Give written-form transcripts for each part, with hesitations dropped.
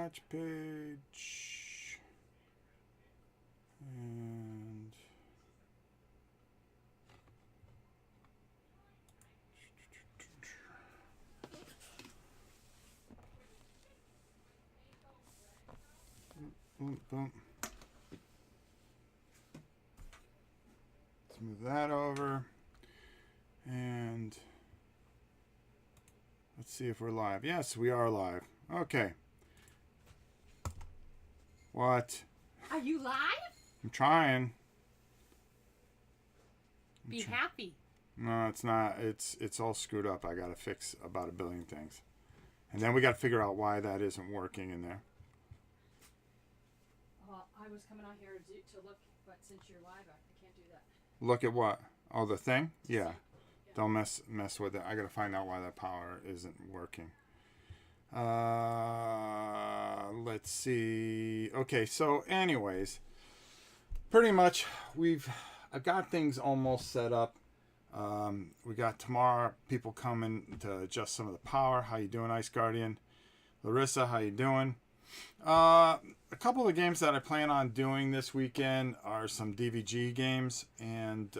watch page. And boom, boom. Let's move that over. And let's see if we're live. Yes, we are live. Okay. What? Are you live? I'm trying. Be happy. No, it's not. It's all screwed up. I got to fix about 1 billion things. And then we got to figure out why that isn't working in there. Well, I was coming out here to look, but since you're live, I can't do that. Look at what? Oh, the thing? Yeah. Don't mess with it. I got to find out why that power isn't working. Let's see. Okay, so anyways, pretty much I've got things almost set up. We got tomorrow people coming to adjust some of the power. How you doing, Ice Guardian? Larissa, how you doing? A couple of games that I plan on doing this weekend are some DVG games, and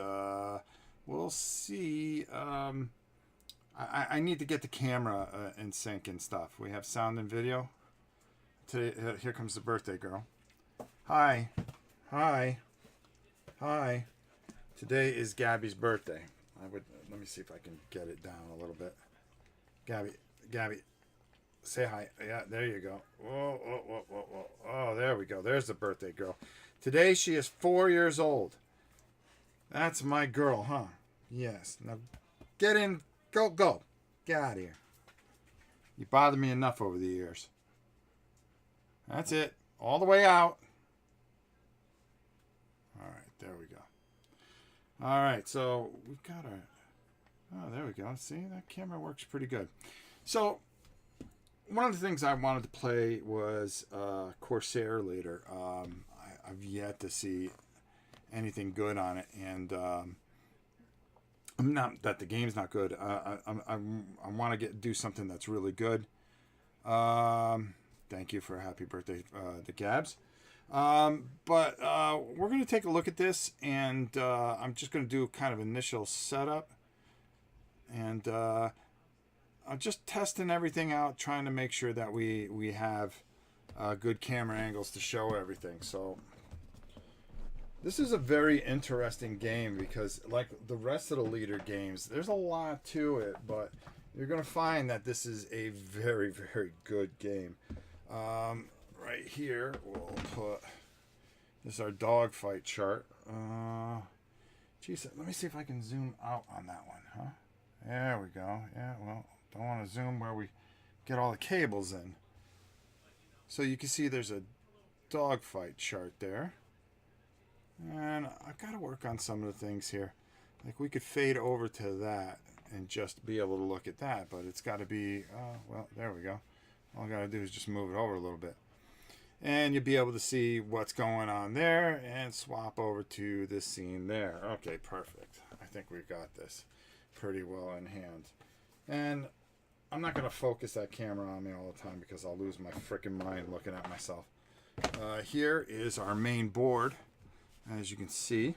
we'll see. I need to get the camera in sync and stuff. We have sound and video. Today, here comes the birthday girl. Hi. Hi. Hi. Today is Gabby's birthday. Let me see if I can get it down a little bit. Gabby, say hi. Yeah, there you go. Whoa, whoa, whoa, whoa, whoa. Oh, there we go. There's the birthday girl. Today she is 4 years old. That's my girl, huh? Yes. Now get in. Go. Get out of here. You bothered me enough over the years. That's it. All the way out. All right, there we go. All right, so we've got oh, there we go. See, that camera works pretty good. So one of the things I wanted to play was Corsair Leader. I've yet to see anything good on it, and I'm not that the game's not good. I want to do something that's really good. Thank you for a happy birthday, the Gabs. But we're going to take a look at this, and I'm just going to do kind of initial setup, and I'm just testing everything out, trying to make sure that we have good camera angles to show everything. So this is a very interesting game because, like the rest of the Leader games, there's a lot to it, but you're going to find that this is a very, very good game. Right here, we'll put this is our Dogfight chart. Geez, let me see if I can zoom out on that one, huh? There we go. Yeah, well, don't want to zoom where we get all the cables in. So you can see there's a Dogfight chart there. And I've got to work on some of the things here. Like we could fade over to that and just be able to look at that, but it's got to be, well, there we go. All I got to do is just move it over a little bit. And you'll be able to see what's going on there and swap over to this scene there. Okay, perfect. I think we've got this pretty well in hand. And I'm not going to focus that camera on me all the time because I'll lose my freaking mind looking at myself. Here is our main board, as you can see.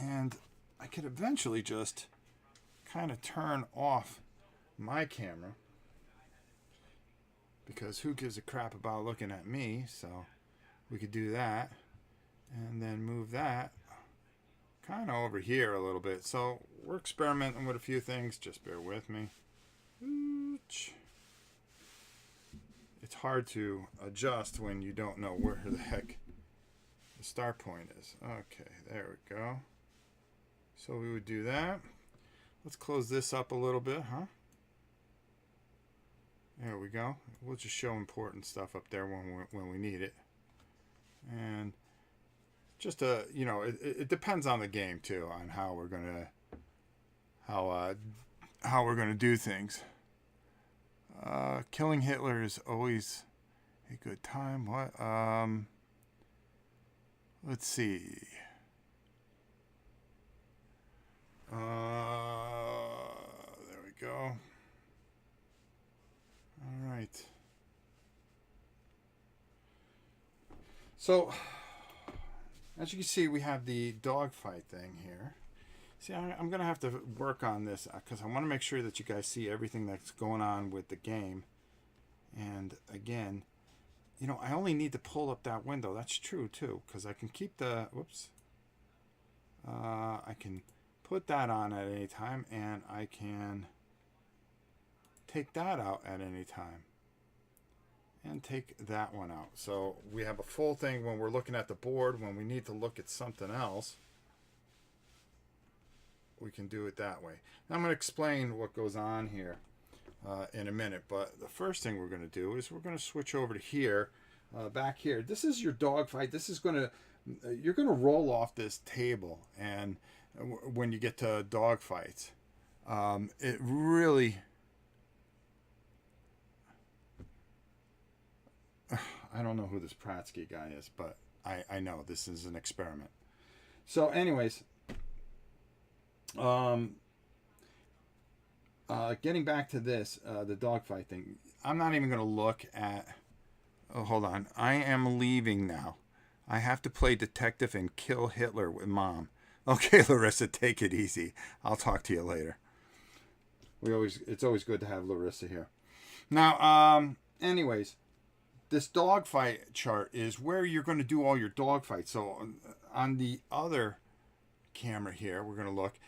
And I could eventually just kind of turn off my camera, because who gives a crap about looking at me? So we could do that and then move that kind of over here a little bit. So we're experimenting with a few things. Just bear with me. It's hard to adjust when you don't know where the heck the start point is. Okay, there we go. So we would do that. Let's close this up a little bit, huh? There we go. We'll just show important stuff up there when we need it. And just it depends on the game too, on how we're gonna do things. Killing Hitler is always a good time. What? Let's see. There we go. All right. So, as you can see, we have the dogfight thing here. See, I'm going to have to work on this because I want to make sure that you guys see everything that's going on with the game. And again, you know, I only need to pull up that window. That's true, too, because I can keep the... Whoops. I can put that on at any time, and I can take that out at any time. And take that one out. So we have a full thing when we're looking at the board. When we need to look at something else, we can do it that way. Now I'm going to explain what goes on here in a minute. But the first thing we're going to do is we're going to switch over to here, back here. This is your dogfight. This is going to, you're going to roll off this table, and when you get to dogfights, it really... I don't know who this Pratsky guy is, but I know this is an experiment. So anyways, getting back to this, the dogfight thing, I'm not even going to look at... Oh, hold on. I am leaving now. I have to play detective and kill Hitler with Mom. Okay, Larissa, take it easy. I'll talk to you later. It's always good to have Larissa here. Now, anyways... This dogfight chart is where you're going to do all your dogfights. So on the other camera here, we're going to look.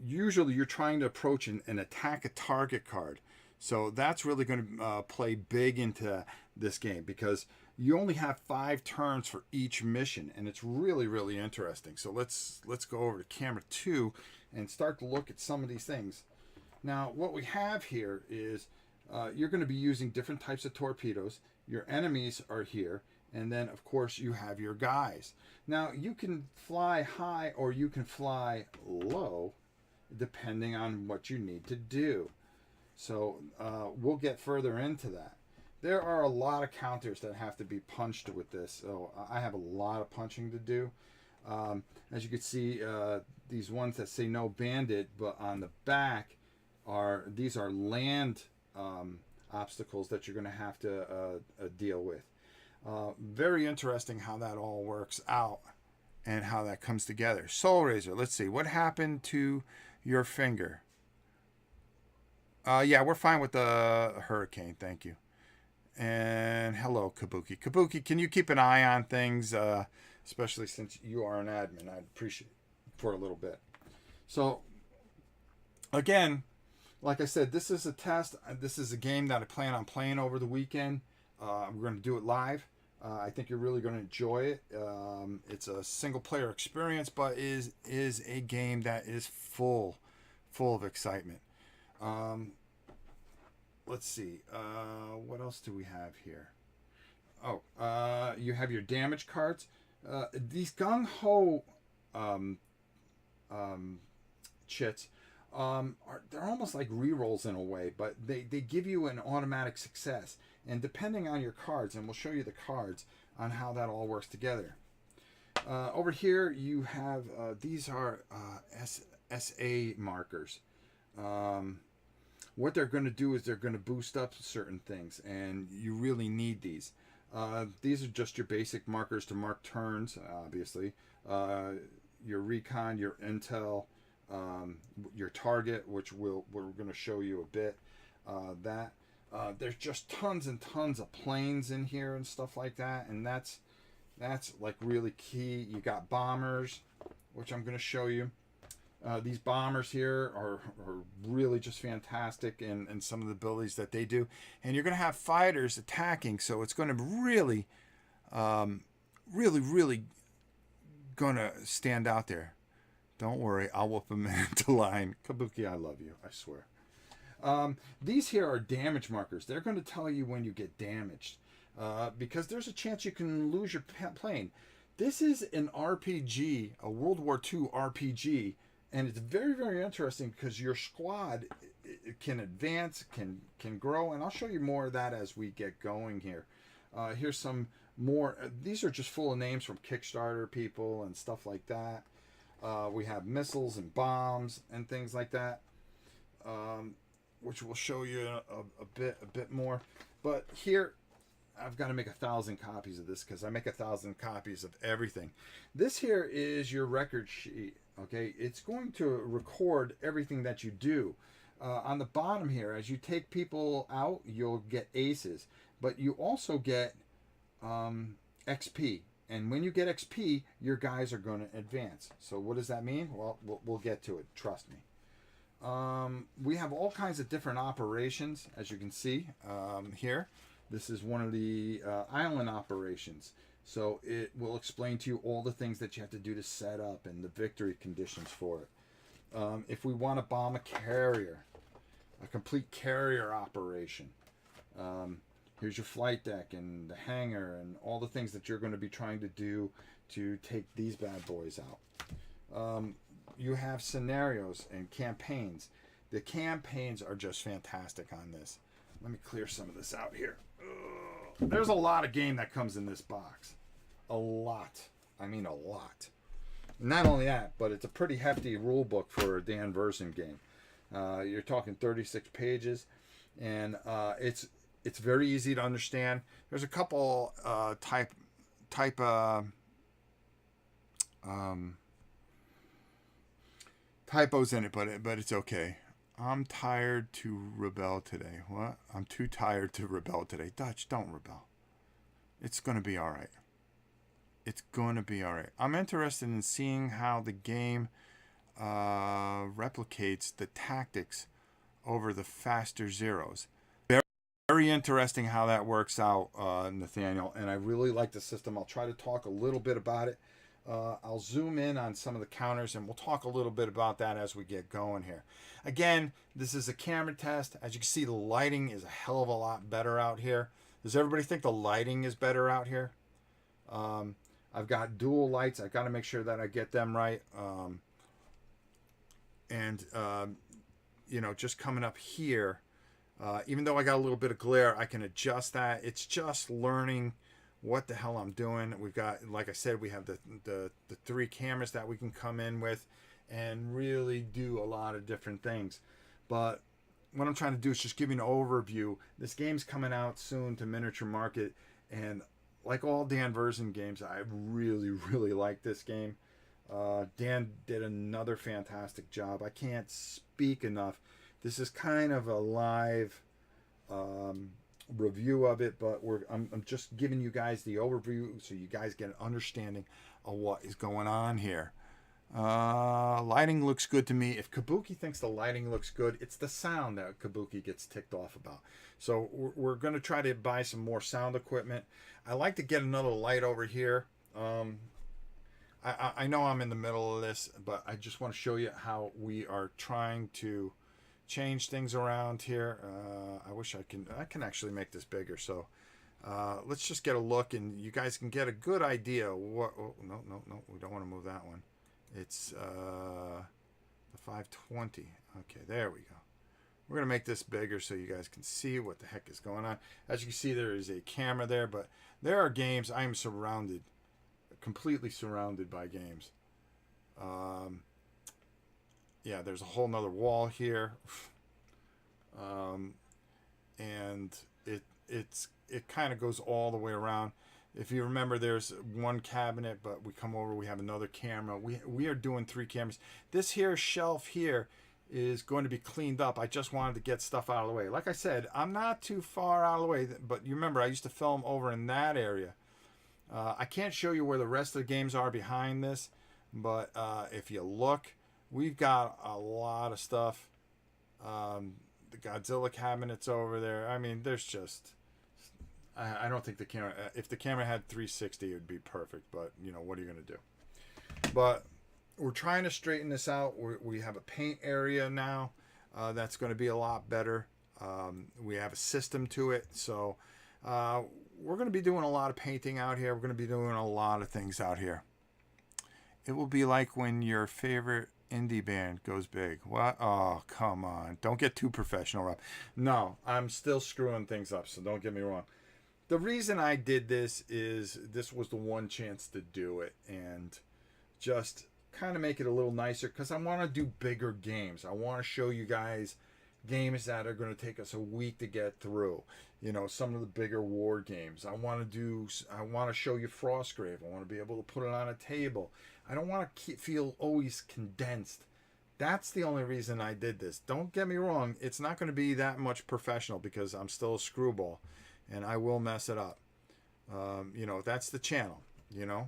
Usually you're trying to approach and attack a target card. So that's really going to play big into this game because you only have 5 turns for each mission. And it's really, really interesting. So let's go over to camera 2 and start to look at some of these things. Now, what we have here is you're going to be using different types of torpedoes. Your enemies are here, and then of course you have your guys. Now you can fly high or you can fly low depending on what you need to do. So we'll get further into that. There are a lot of counters that have to be punched with this, so I have a lot of punching to do. As you can see, these ones that say no bandit, but on the back these are land obstacles that you're going to have to deal with. Very interesting how that all works out and how that comes together. Soul Razor, let's see. What happened to your finger? Yeah, we're fine with the hurricane. Thank you. And hello, Kabuki. Kabuki, can you keep an eye on things, especially since you are an admin? I'd appreciate it for a little bit. So, again... Like I said, this is a test. This is a game that I plan on playing over the weekend. We're going to do it live. I think you're really going to enjoy it. It's a single-player experience, but is a game that is full of excitement. Let's see. What else do we have here? Oh, you have your damage cards. These gung-ho chits. They're almost like rerolls in a way, but they give you an automatic success. And depending on your cards, and we'll show you the cards on how that all works together. Over here you have, these are SA markers. What they're going to do is they're going to boost up certain things, and you really need these. These are just your basic markers to mark turns, obviously. Your recon, your intel, your target, which we're going to show you a bit. There's just tons and tons of planes in here and stuff like that, and that's like really key. You got bombers, which I'm going to show you. These bombers here are really just fantastic in some of the abilities that they do. And you're going to have fighters attacking, so it's going to really, really going to stand out there. Don't worry, I'll whoop them into line. Kabuki, I love you, I swear. These here are damage markers. They're going to tell you when you get damaged, because there's a chance you can lose your plane. This is an RPG, a World War II RPG, and it's very, very interesting because your squad can advance, can grow, and I'll show you more of that as we get going here. Here's some more. These are just full of names from Kickstarter people and stuff like that. We have missiles and bombs and things like that, which we'll show you a bit more. But here, I've got to make 1,000 copies of this because I make 1,000 copies of everything. This here is your record sheet. Okay, it's going to record everything that you do. On the bottom here, as you take people out, you'll get aces, but you also get XP. And when you get XP, your guys are going to advance. So what does that mean? Well, we'll get to it. Trust me. We have all kinds of different operations, as you can see here. This is one of the island operations. So it will explain to you all the things that you have to do to set up and the victory conditions for it. If we want to bomb a carrier, a complete carrier operation, here's your flight deck and the hangar and all the things that you're going to be trying to do to take these bad boys out. You have scenarios and campaigns. The campaigns are just fantastic on this. Let me clear some of this out here. Ugh. There's a lot of game that comes in this box. A lot. I mean a lot. Not only that, but it's a pretty hefty rule book for a Dan Versen game. You're talking 36 pages, and it's very easy to understand. There's a couple typos in it, but it's okay. I'm tired to rebel today. What? I'm too tired to rebel today. Dutch, don't rebel. It's going to be all right. It's going to be all right. I'm interested in seeing how the game replicates the tactics over the faster zeros. Very interesting how that works out, Nathaniel. And I really like the system. I'll try to talk a little bit about it. I'll zoom in on some of the counters, and we'll talk a little bit about that as we get going here. Again, this is a camera test. As you can see, the lighting is a hell of a lot better out here. Does everybody think the lighting is better out here? I've got dual lights. I've got to make sure that I get them right. You know, just coming up here, even though I got a little bit of glare, I can adjust that. It's just learning what the hell I'm doing. We've got, like I said, we have the 3 cameras that we can come in with and really do a lot of different things. But what I'm trying to do is just give you an overview. This game's coming out soon to Miniature Market, and like all Dan Versen games, I really, really like this game. Dan did another fantastic job. I can't speak enough. This is kind of a live review of it, but I'm just giving you guys the overview so you guys get an understanding of what is going on here. Lighting looks good to me. If Kabuki thinks the lighting looks good, it's the sound that Kabuki gets ticked off about. So we're going to try to buy some more sound equipment. I like to get another light over here. I know I'm in the middle of this, but I just want to show you how we are trying to change things around here. I wish I can actually make this bigger. So let's just get a look, and you guys can get a good idea. What? Oh, no, we don't want to move that one. It's the 520. Okay, there we go. We're going to make this bigger so you guys can see what the heck is going on. As you can see, there is a camera there, but there are games. I am surrounded, completely surrounded by games. Yeah, there's a whole nother wall here. And it kind of goes all the way around. If you remember, there's one cabinet, but we come over, we have another camera. We are doing 3 cameras. This here shelf here is going to be cleaned up. I just wanted to get stuff out of the way. Like I said, I'm not too far out of the way, but you remember I used to film over in that area. I can't show you where the rest of the games are behind this, but if you look, we've got a lot of stuff. The Godzilla cabinet's over there. I mean, there's just... I don't think the camera... If the camera had 360, it would be perfect, but, you know, what are you going to do? But we're trying to straighten this out. We have a paint area now that's going to be a lot better. We have a system to it, so we're going to be doing a lot of painting out here. We're going to be doing a lot of things out here. It will be like when your favorite indie band goes big. What? Oh, come on. Don't get too professional, Rob. No, I'm still screwing things up, so don't get me wrong. The reason I did this is this was the one chance to do it and just kind of make it a little nicer because I want to do bigger games. I want to show you guys games that are going to take us a week to get through. You know, some of the bigger war games. I want to show you Frostgrave. I want to be able to put it on a table. I don't want to feel always condensed. That's the only reason I did this. Don't get me wrong. It's not going to be that much professional because I'm still a screwball and I will mess it up. You know, that's the channel. You know,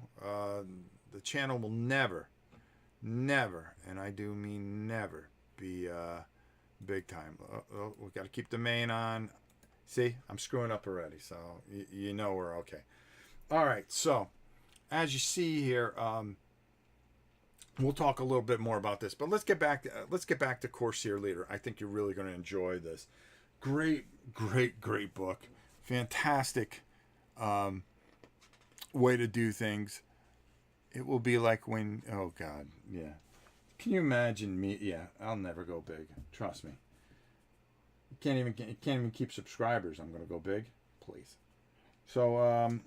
the channel will never, and I do mean never, be big time. We got to keep the main on. See, I'm screwing up already, so you know we're okay. All right, so as you see here, we'll talk a little bit more about this, but let's get back to Corsair Leader. I think you're really going to enjoy this. Great book. Fantastic way to do things. It will be like when, oh God, yeah. Can you imagine me? Yeah, I'll never go big. Trust me. Can't even keep subscribers. I'm gonna go big, please. So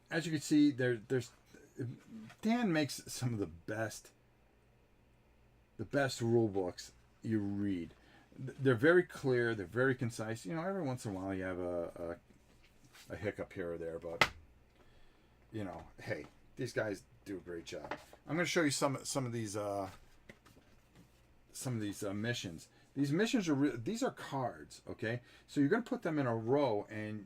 as you can see, there's Dan makes some of the best rule books you read. They're very clear. They're very concise. You know, every once in a while you have a hiccup here or there, but you know, hey, these guys do a great job. I'm going to show you some of these missions. These missions these are cards, okay? So you're going to put them in a row, and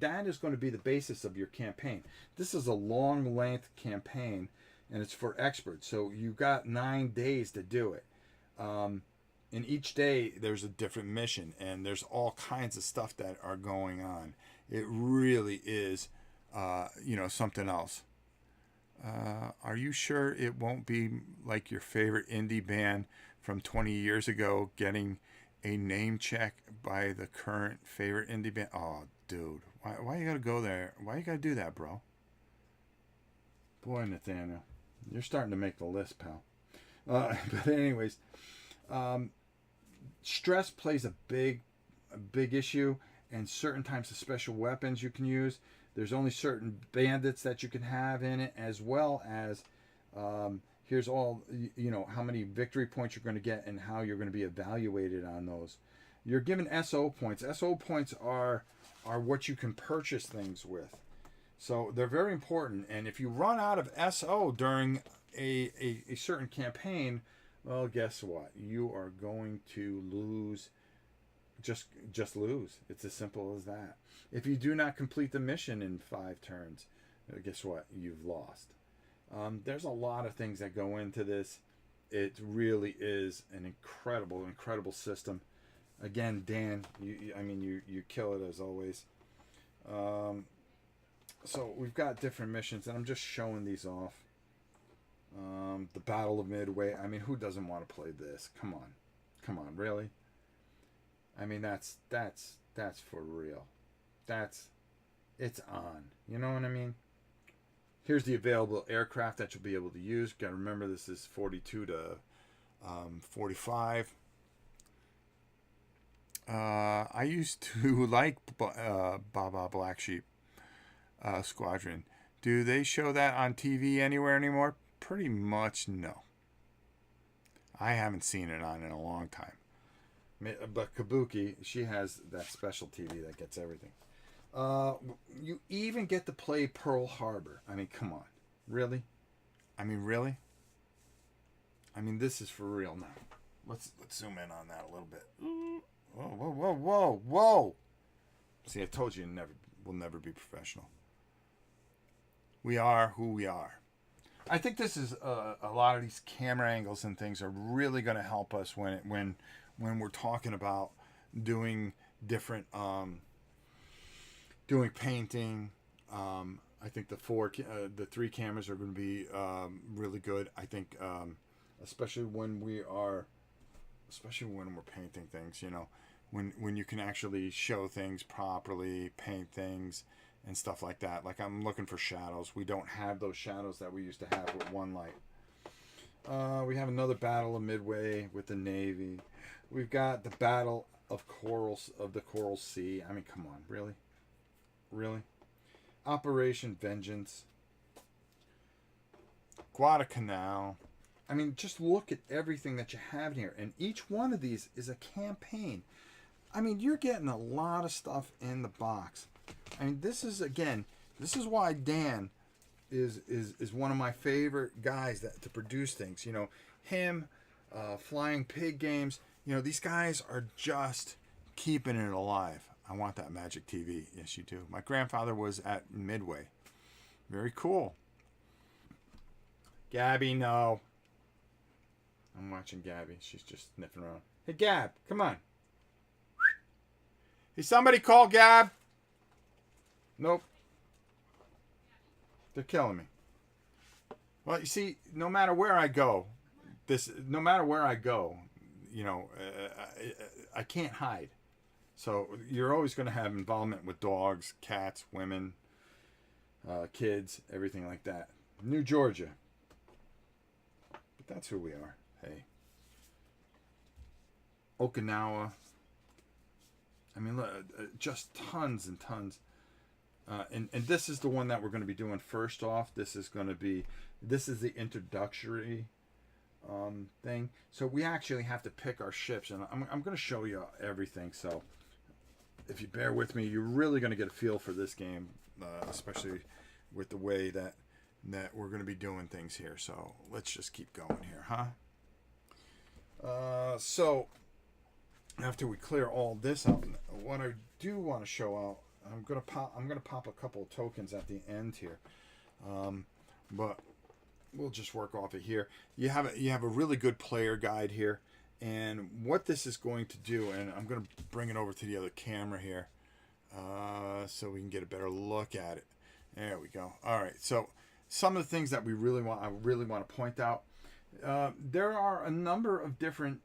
that is going to be the basis of your campaign. This is a long length campaign, and it's for experts. So you got 9 days to do it. And each day there's a different mission, and there's all kinds of stuff that are going on. It really is, you know, something else. Are you sure it won't be like your favorite indie band from 20 years ago getting a name check by the current favorite indie band? Oh, dude, why you gotta go there? Why you gotta do that, bro? Boy, Nathaniel, you're starting to make the list, pal. But anyways, stress plays a big issue, and certain types of special weapons you can use. There's only certain bandits that you can have in it, as well as here's all, you know, how many victory points you're going to get and how you're going to be evaluated on those. You're given SO points. SO points are what you can purchase things with. So they're very important. And if you run out of SO during a certain campaign, well, guess what? You are going to lose. Just lose. It's as simple as that. If you do not complete the mission in 5 turns, guess what? You've lost. There's a lot of things that go into this. It really is an incredible system. Again, Dan, you kill it as always. So we've got different missions, and I'm just showing these off. The Battle of Midway. I mean, who doesn't want to play this? Come on, really? I mean, that's for real. It's on. You know what I mean? Here's the available aircraft that you'll be able to use. Got to remember, this is 42 to 45. I used to like Baba Black Sheep Squadron. Do they show that on TV anywhere anymore? Pretty much no. I haven't seen it on in a long time. But Kabuki, she has that special TV that gets everything. You even get to play Pearl Harbor. I mean, come on. Really? Really? This is for real now. Let's zoom in on that a little bit. Whoa. See, I told you we'll never be professional. We are who we are. I think this is a lot of these camera angles and things are really going to help us when we're talking about doing different doing painting. I think the 3 cameras are going to be really good. I think especially when we're painting things, you know, when you can actually show things properly, paint things and stuff like that. Like, I'm looking for shadows. We don't have those shadows that we used to have with one light. We have another Battle of Midway with the Navy. We've got the Battle of the Coral Sea. I mean, come on, really? Operation Vengeance. Guadalcanal. I mean, just look at everything that you have here. And each one of these is a campaign. I mean, you're getting a lot of stuff in the box. I mean, this is, again, this is why Dan is one of my favorite guys to produce things. You know, him, Flying Pig Games. You know, these guys are just keeping it alive. I want that Magic TV. Yes, you do. My grandfather was at Midway. Very cool. Gabby, no. I'm watching Gabby. She's just sniffing around. Hey, Gab, come on. Hey, somebody call Gab. Nope. They're killing me. Well, you see, no matter where I go, you know, I can't hide. So you're always going to have involvement with dogs, cats, women, kids, everything like that. New Georgia. But that's who we are. Hey. Okinawa. I mean, look, just tons and tons. And this is the one that we're going to be doing first off. This is the introductory thing. So we actually have to pick our ships. And I'm going to show you everything. So if you bear with me, you're really going to get a feel for this game, especially with the way that we're going to be doing things here. So let's just keep going here, huh? So after we clear all this out, what I do want to show out, I'm gonna pop a couple of tokens at the end here, but we'll just work off it here. You have a really good player guide here, and what this is going to do, and I'm gonna bring it over to the other camera here, so we can get a better look at it. There we go. All right. So some of the things that I really want to point out. There are a number of different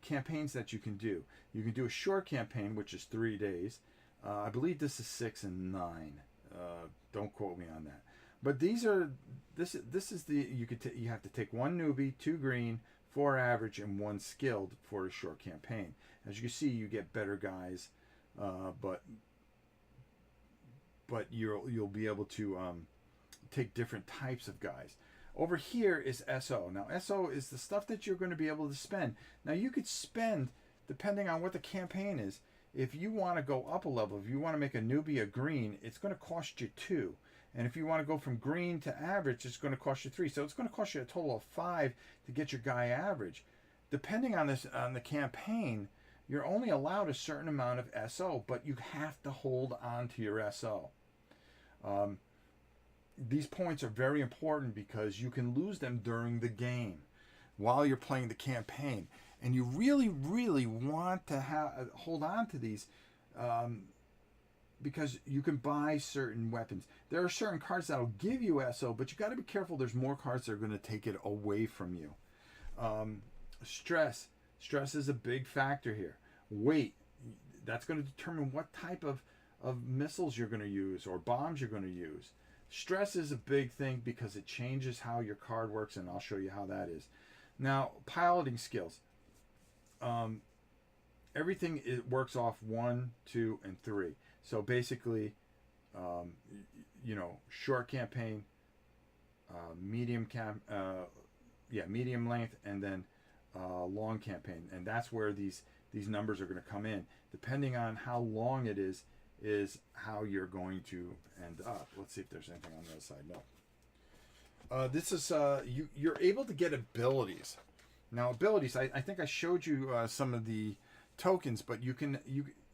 campaigns that you can do. You can do a short campaign, which is 3 days. I believe this is 6 and 9. Don't quote me on that. But this is the you have to take 1 newbie, 2 green, 4 average, and 1 skilled for a short campaign. As you can see, you get better guys, but you'll be able to take different types of guys. Over here is SO. Now, SO is the stuff that you're going to be able to spend. Now, you could spend, depending on what the campaign is, if you want to go up a level, if you want to make a newbie a green, it's going to cost you 2. And if you want to go from green to average, it's going to cost you 3. So it's going to cost you a total of 5 to get your guy average. Depending on the campaign, you're only allowed a certain amount of SO, but you have to hold on to your SO. These points are very important because you can lose them during the game while you're playing the campaign. And you really, really want to hold on to these because you can buy certain weapons. There are certain cards that will give you SO, but you got to be careful. There's more cards that are going to take it away from you. Stress. Stress is a big factor here. Weight. That's going to determine what type of missiles you're going to use or bombs you're going to use. Stress is a big thing because it changes how your card works, and I'll show you how that is. Now, piloting skills. Everything works off 1, 2, and 3. So basically, short campaign, medium length, and then long campaign, and that's where these numbers are going to come in. Depending on how long it is how you're going to end up. Let's see if there's anything on the other side. No. This is you're able to get abilities. Now abilities, I think I showed you some of the tokens, but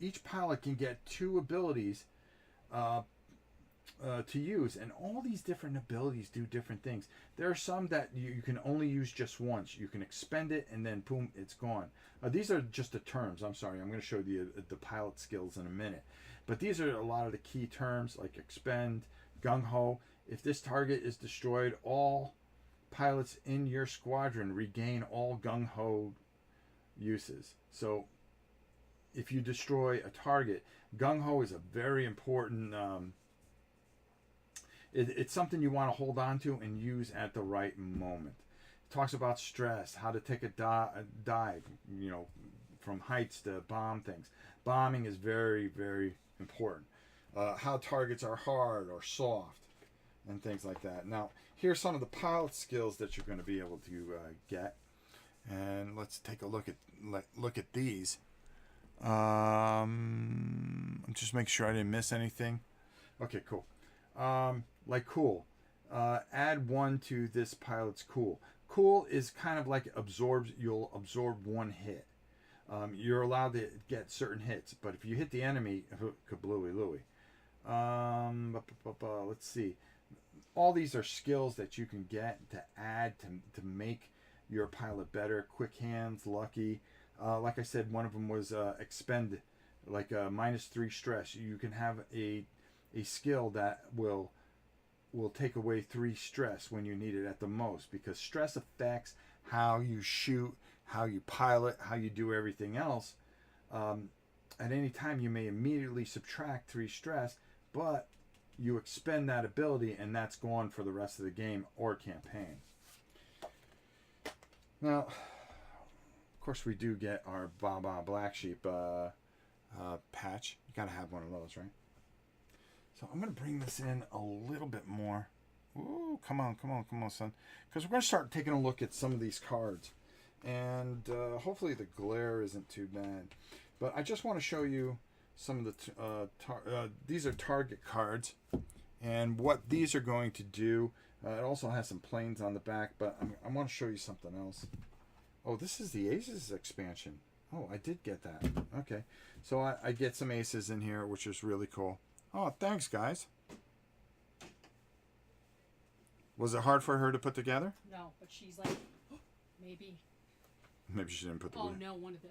each pilot can get 2 abilities to use, and all these different abilities do different things. There are some that you can only use just once. You can expend it and then boom, it's gone. These are just the terms. I'm sorry, I'm going to show you the pilot skills in a minute. But these are a lot of the key terms like expend, gung-ho. If this target is destroyed, all pilots in your squadron regain all gung-ho uses. So if you destroy a target, gung-ho is a very important it's something you want to hold on to and use at the right moment. It talks about stress, how to take a dive, from heights to bomb things. Bombing is very, very important. How targets are hard or soft. and things like that. Now, here's some of the pilot skills that you're going to be able to get. And let's take a look at these. Just make sure I didn't miss anything. Okay, cool. Like cool. Add 1 to this pilot's cool. Cool is kind of like you'll absorb 1 hit. You're allowed to get certain hits, but if you hit the enemy, kablooey looey. Let's see. All these are skills that you can get to add to make your pilot better. Quick hands, lucky. Like I said, one of them was expend, like -3 stress. You can have a skill that will take away 3 stress when you need it at the most, because stress affects how you shoot, how you pilot, how you do everything else. At any time, you may immediately subtract 3 stress, but you expend that ability, and that's gone for the rest of the game or campaign. Now, of course, we do get our Baba Black Sheep patch. You gotta have one of those, right? So I'm gonna bring this in a little bit more. Ooh, come on, son. Because we're gonna start taking a look at some of these cards, and hopefully the glare isn't too bad. But I just want to show you some of the these are target cards, and what these are going to do. It also has some planes on the back, but I want to show you something else. Oh, this is the Aces expansion. Oh, I did get that. Okay, so I get some Aces in here, which is really cool. Oh, thanks, guys. Was it hard for her to put together? No, but she's like, maybe. Maybe she didn't put the Oh no, one of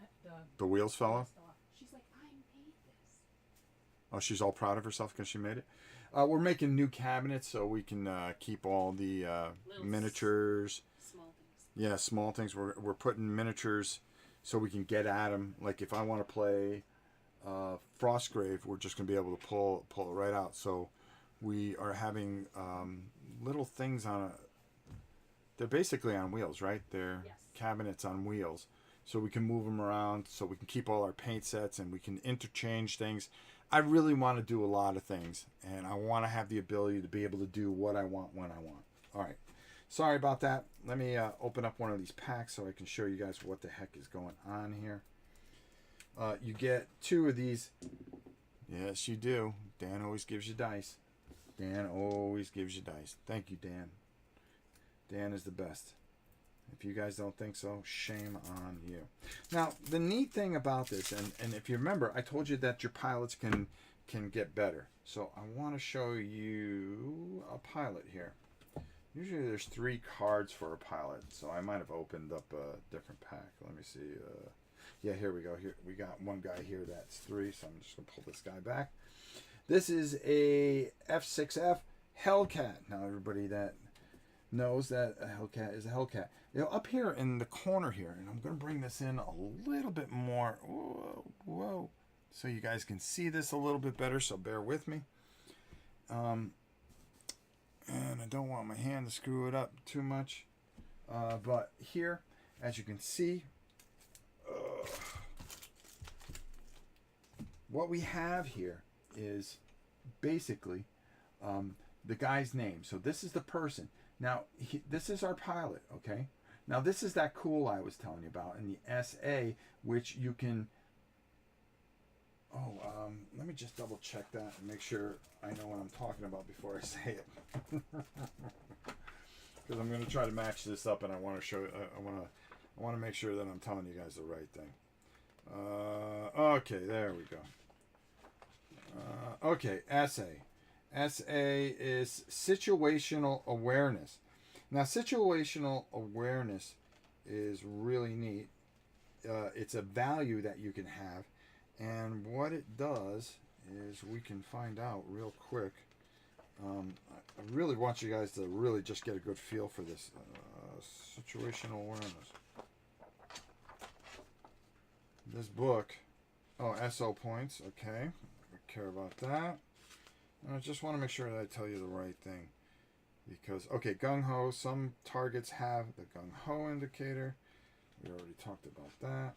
the wheels fell off. She's like, I made this. Oh, she's all proud of herself because she made it. We're making new cabinets so we can keep all the miniatures. Small things. Yeah, small things. We're putting miniatures so we can get at them. Like if I want to play Frostgrave, we're just going to be able to pull it right out. So we are having little things on they're basically on wheels, right? They're cabinets on wheels. So we can move them around, so we can keep all our paint sets, and we can interchange things. I really want to do a lot of things, and I want to have the ability to be able to do what I want when I want. All right. Sorry about that. Let me open up one of these packs so I can show you guys what the heck is going on here. You get 2 of these. Yes, you do. Dan always gives you dice. Dan always gives you dice. Thank you, Dan. Dan is the best. If you guys don't think so, shame on you. Now, the neat thing about this, and if you remember, I told you that your pilots can get better. So I want to show you a pilot here. Usually there's 3 cards for a pilot, so I might have opened up a different pack. Let me see. Yeah, here we go. Here we got one guy here that's 3, so I'm just going to pull this guy back. This is a F6F Hellcat. Now, everybody that knows that a Hellcat is a Hellcat. You know, up here in the corner here, and I'm going to bring this in a little bit more. Whoa. So you guys can see this a little bit better, so bear with me. And I don't want my hand to screw it up too much. But here, as you can see, what we have here is basically the guy's name. So this is the person. Now, this is our pilot, okay? Now, this is that cool I was telling you about in the SA, which you can... let me just double check that and make sure I know what I'm talking about before I say it. Because I'm going to try to match this up, and I want to show... I want to make sure that I'm telling you guys the right thing. Okay, there we go. Okay, SA. SA is situational awareness. Now, situational awareness is really neat. It's a value that you can have. And what it does is we can find out real quick. I really want you guys to really just get a good feel for this. Situational awareness. This book. Oh, SO points. Okay. I care about that. I just want to make sure that I tell you the right thing. Because, okay, gung-ho. Some targets have the gung-ho indicator. We already talked about that.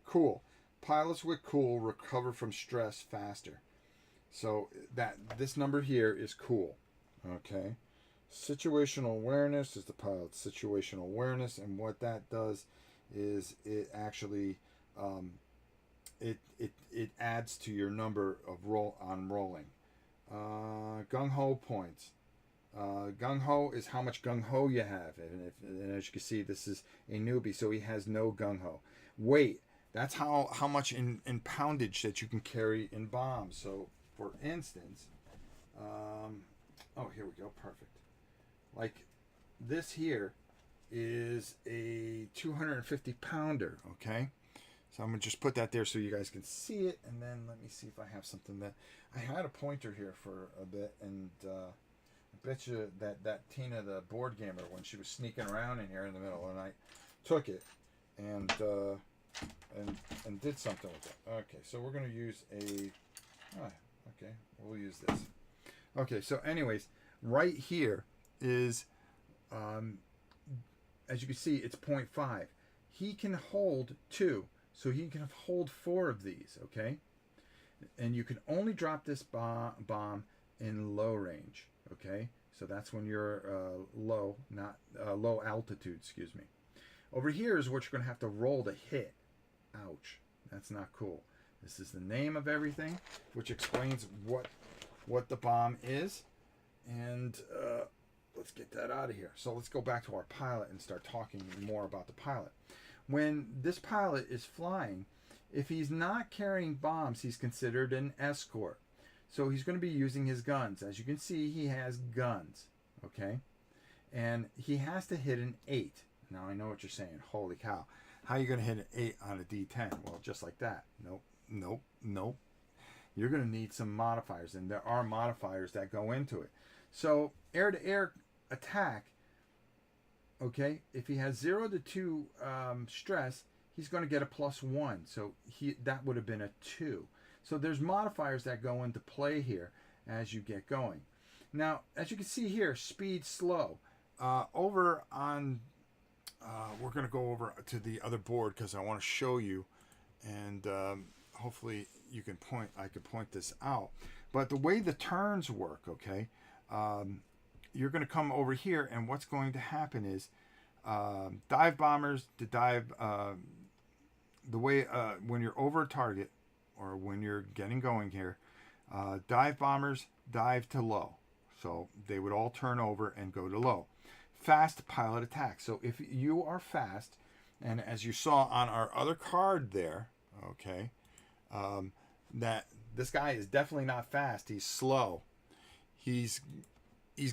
Cool. Pilots with cool recover from stress faster. So this number here is cool. Okay. Situational awareness is the pilot's situational awareness, and what that does is it actually it adds to your number of rolling. Gung ho points. Gung ho is how much gung ho you have, and as you can see, this is a newbie, so he has no gung ho. Weight. That's how much in poundage that you can carry in bombs. So, for instance, oh, here we go, perfect. Like this here is a 250 pounder, okay? So I'm going to just put that there so you guys can see it, and then let me see if I have something that... I had a pointer here for a bit, and I bet you that Tina, the board gamer, when she was sneaking around in here in the middle of the night, took it and did something with it. Okay, so we're going to use a... okay, we'll use this. Okay, so anyways, right here is, as you can see, it's 0.5. He can hold 2, so he can hold 4 of these, okay? And you can only drop this bomb in low range, okay? So that's when you're low, not low altitude, excuse me. Over here is what you're going to have to roll to hit. Ouch, that's not cool. This is the name of everything, which explains what the bomb is. And let's get that out of here. So let's go back to our pilot and start talking more about the pilot. When this pilot is flying, if he's not carrying bombs, he's considered an escort. So he's going to be using his guns. As you can see, he has guns, okay? And he has to hit an 8. Now, I know what you're saying. Holy cow. How are you going to hit an 8 on a D10? Well, just like that. Nope, nope, nope. You're going to need some modifiers, and there are modifiers that go into it. So, air-to-air attack, okay, if he has 0 to 2 stress, he's going to get a +1. So, that would have been a 2. So, there's modifiers that go into play here as you get going. Now, as you can see here, speed, slow. Over on... we're going to go over to the other board because I want to show you, and hopefully you can I can point this out. But the way the turns work, okay, you're going to come over here, and what's going to happen is dive bombers, the way when you're over a target or when you're getting going here, dive bombers dive to low, so they would all turn over and go to low. Fast pilot attack. So if you are fast, and as you saw on our other card there, okay, that this guy is definitely not fast. He's slow. He's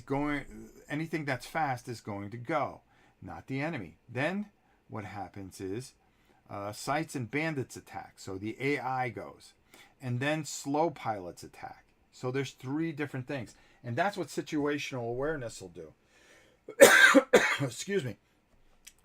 going, anything that's fast is going to go, not the enemy. Then what happens is sights and bandits attack. So the AI goes, and then slow pilots attack. So there's 3 different things, and that's what situational awareness will do. Excuse me.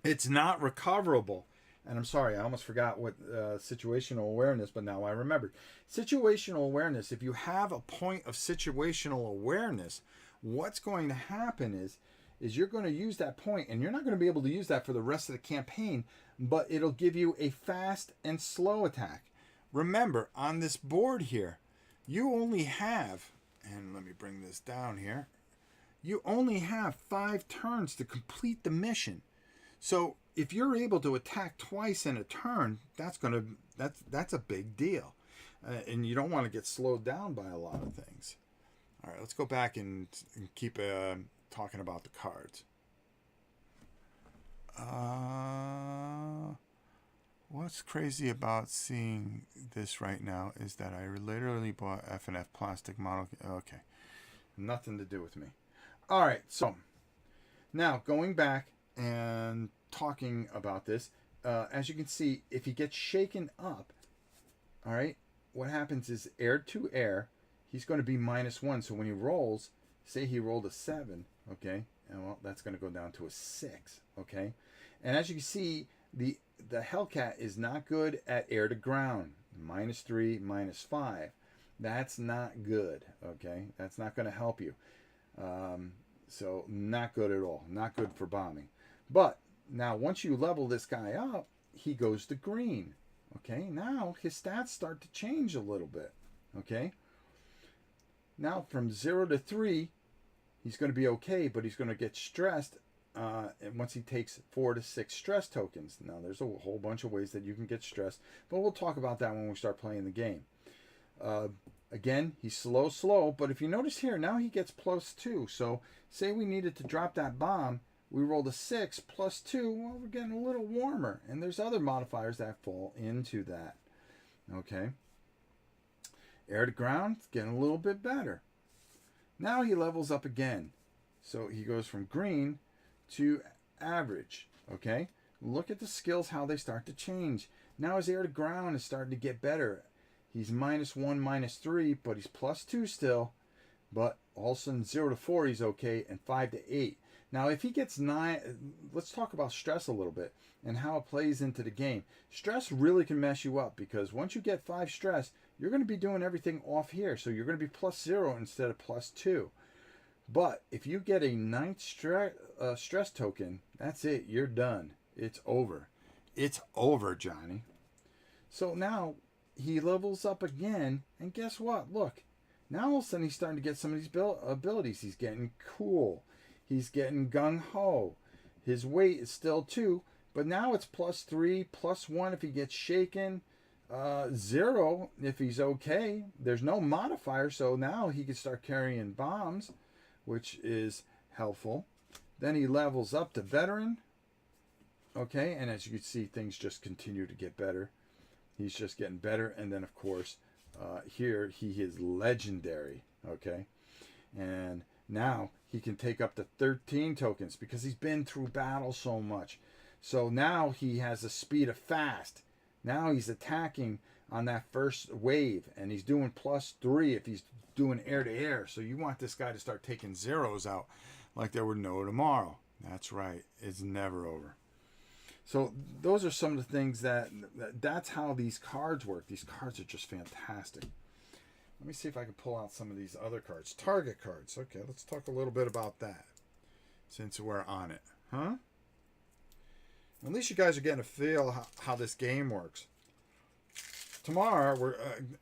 It's not recoverable. And I'm sorry, I almost forgot what situational awareness, but now I remembered. Situational awareness, if you have a point of situational awareness, what's going to happen is you're going to use that point, and you're not going to be able to use that for the rest of the campaign, but it'll give you a fast and slow attack. Remember, on this board here, you only have, and let me bring this down here, you only have 5 turns to complete the mission. So if you're able to attack twice in a turn, that's a big deal, and you don't want to get slowed down by a lot of things. All right, let's go back and keep talking about the cards. What's crazy about seeing this right now is that I literally bought F&F plastic model. Okay, nothing to do with me. All right, so now going back and talking about this, as you can see, if he gets shaken up, all right, what happens is air to air, he's going to be -1. So when he rolls, say he rolled a 7, okay, and well, that's going to go down to a 6, okay. And as you can see, the Hellcat is not good at air to ground, -3, -5. That's not good, okay. That's not going to help you. So not good at all. Not good for bombing. But now once you level this guy up, he goes to green. Okay, now his stats start to change a little bit. Okay, Now from 0 to 3, he's going to be okay, but he's going to get stressed and once he takes 4 to 6 stress tokens. Now there's a whole bunch of ways that you can get stressed, but we'll talk about that when we start playing the game. Again, he's slow, but if you notice here, now he gets +2. So say we needed to drop that bomb, we rolled a 6 +2, well, we're getting a little warmer. And there's other modifiers that fall into that. Okay. Air to ground, getting a little bit better. Now he levels up again. So he goes from green to average. Okay. Look at the skills, how they start to change. Now his air to ground is starting to get better. He's -1, -3, but he's +2 still. But all of a sudden 0 to 4 he's okay, and 5 to 8. Now if he gets 9, let's talk about stress a little bit and how it plays into the game. Stress really can mess you up, because once you get 5 stress, you're going to be doing everything off here. So you're going to be +0 instead of +2. But if you get a 9th stress token, that's it. You're done. It's over. It's over, Johnny. So now he levels up again, and guess what? Look, now all of a sudden he's starting to get some of these abilities. He's getting cool. He's getting gung-ho. His weight is still 2, but now it's +3, +1 if he gets shaken, 0 if he's okay. There's no modifier, so now he can start carrying bombs, which is helpful. Then he levels up to veteran. Okay, and as you can see, things just continue to get better. He's just getting better. And then, of course, here he is legendary. Okay, and now he can take up to 13 tokens because he's been through battle so much. So now he has the speed of fast. Now he's attacking on that first wave, and he's doing +3 if he's doing air to air. So you want this guy to start taking zeros out like there were no tomorrow. That's right. It's never over. So those are some of the things that's how these cards work. These cards are just fantastic. Let me see if I can pull out some of these other cards. Target cards. Okay, let's talk a little bit about that since we're on it. Huh? At least you guys are getting a feel how this game works. Tomorrow,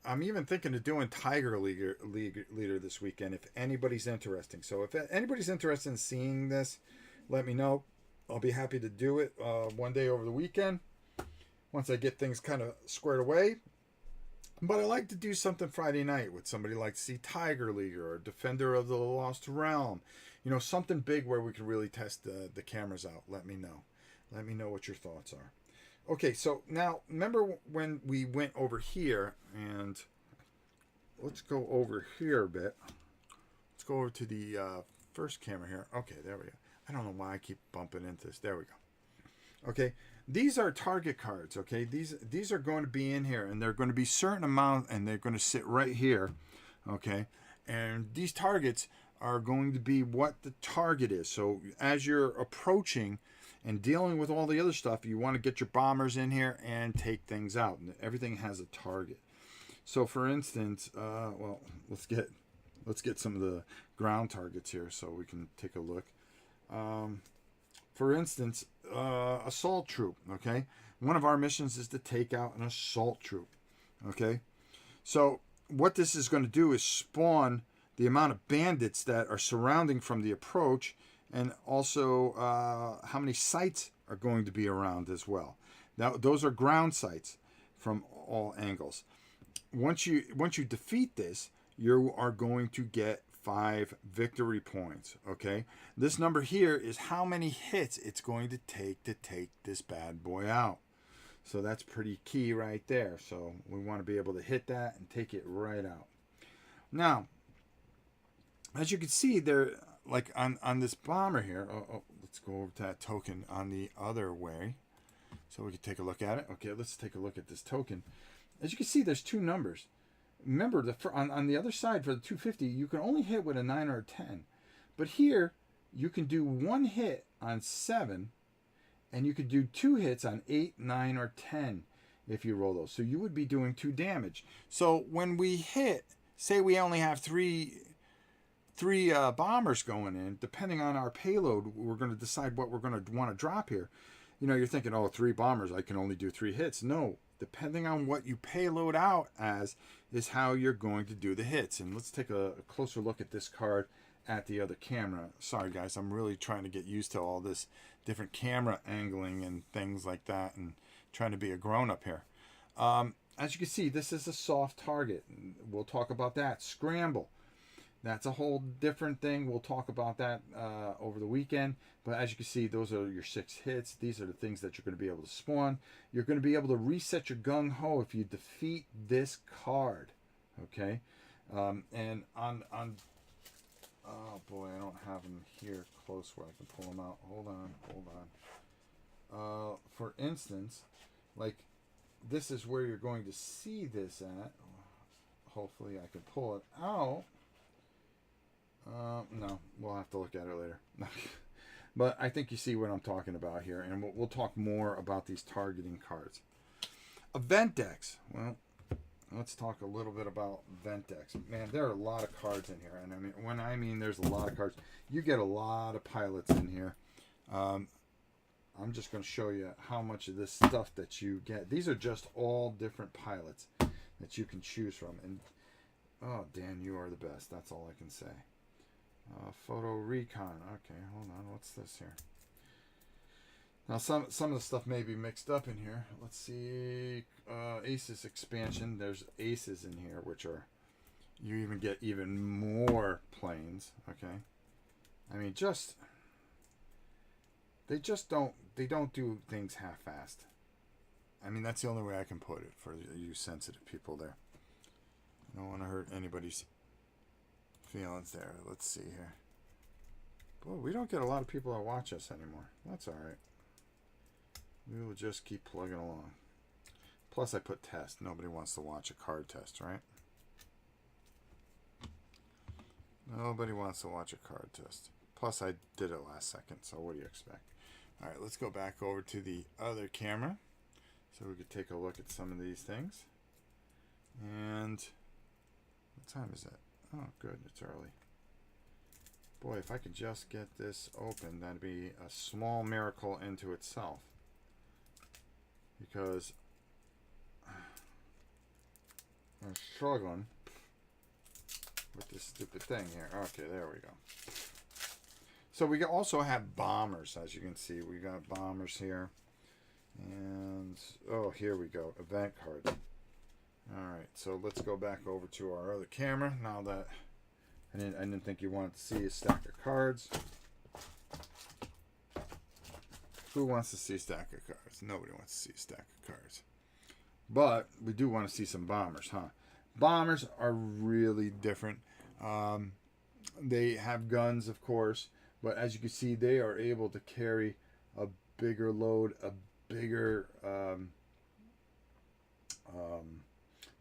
I'm even thinking of doing Tiger Leader this weekend if anybody's interested. So if anybody's interested in seeing this, let me know. I'll be happy to do it one day over the weekend once I get things kind of squared away. But I like to do something Friday night with somebody like to see Tiger Leader or Defender of the Lost Realm. You know, something big where we can really test the cameras out. Let me know. Let me know what your thoughts are. Okay, so now remember when we went over here, and let's go over here a bit. Let's go over to the first camera here. Okay, there we go. I don't know why I keep bumping into this. There we go. Okay, these are target cards. Okay, these are going to be in here, and they're going to be certain amount, and they're going to sit right here. Okay, and these targets are going to be what the target is. So as you're approaching and dealing with all the other stuff, you want to get your bombers in here and take things out. And everything has a target. So for instance, well, let's get some of the ground targets here so we can take a look. For instance, assault troop. Okay, one of our missions is to take out an assault troop. Okay, so what this is going to do is spawn the amount of bandits that are surrounding from the approach, and also how many sights are going to be around as well. Now, those are ground sights from all angles. Once you defeat this, you are going to get 5 victory points. Okay, this number here is how many hits it's going to take this bad boy out. So that's pretty key right there. So we want to be able to hit that and take it right out. Now, as you can see there, like on this bomber here, let's go over to that token on the other way so we can take a look at it. Okay, let's take a look at this token. As you can see, there's 2 numbers. Remember, on the other side for the 250, you can only hit with a 9 or a 10. But here, you can do 1 hit on 7, and you could do 2 hits on 8, 9, or 10 if you roll those. So you would be doing 2 damage. So when we hit, say we only have three bombers going in, depending on our payload, we're going to decide what we're going to want to drop here. You know, you're thinking, oh, 3 bombers, I can only do 3 hits. No, depending on what you payload out as, is how you're going to do the hits. And let's take a closer look at this card at the other camera. Sorry guys, I'm really trying to get used to all this different camera angling and things like that, and trying to be a grown-up here. As you can see, this is a soft target. We'll talk about that. Scramble. That's a whole different thing. We'll talk about that over the weekend. But as you can see, those are your 6 hits. These are the things that you're going to be able to spawn. You're going to be able to reset your gung-ho if you defeat this card. Okay? And on oh boy, I don't have them here close where I can pull them out. Hold on. For instance, like, this is where you're going to see this at. Hopefully I can pull it out. No, we'll have to look at it later. But I think you see what I'm talking about here, and we'll talk more about these targeting cards. Event decks. Well, let's talk a little bit about event decks. Man, there are a lot of cards in here, and I mean, when I mean there's a lot of cards, you get a lot of pilots in here. I'm just going to show you how much of this stuff that you get. These are just all different pilots that you can choose from, and oh, Dan, you are the best. That's all I can say. Photo recon. Okay, hold on. What's this here? Now, some of the stuff may be mixed up in here. Let's see. Aces expansion. There's aces in here, which are, you even get even more planes. Okay. I mean, they don't do things half-assed. I mean, that's the only way I can put it for you sensitive people there. I don't want to hurt anybody's feelings there. Let's see here. Boy, we don't get a lot of people that watch us anymore. That's all right. We will just keep plugging along. Plus, I put test. Nobody wants to watch a card test, right? Nobody wants to watch a card test. Plus, I did it last second, so what do you expect? All right, let's go back over to the other camera so we could take a look at some of these things. And what time is it? Oh, good, it's early. Boy, if I could just get this open, that'd be a small miracle into itself. Because I'm struggling with this stupid thing here. Okay, there we go. So we also have bombers, as you can see. We got bombers here. And, oh, here we go. Event card. Alright, so let's go back over to our other camera. Now that I didn't think you wanted to see a stack of cards. Who wants to see a stack of cards? Nobody wants to see a stack of cards. But we do want to see some bombers, huh? Bombers are really different. They have guns, of course. But as you can see, they are able to carry a bigger load, a bigger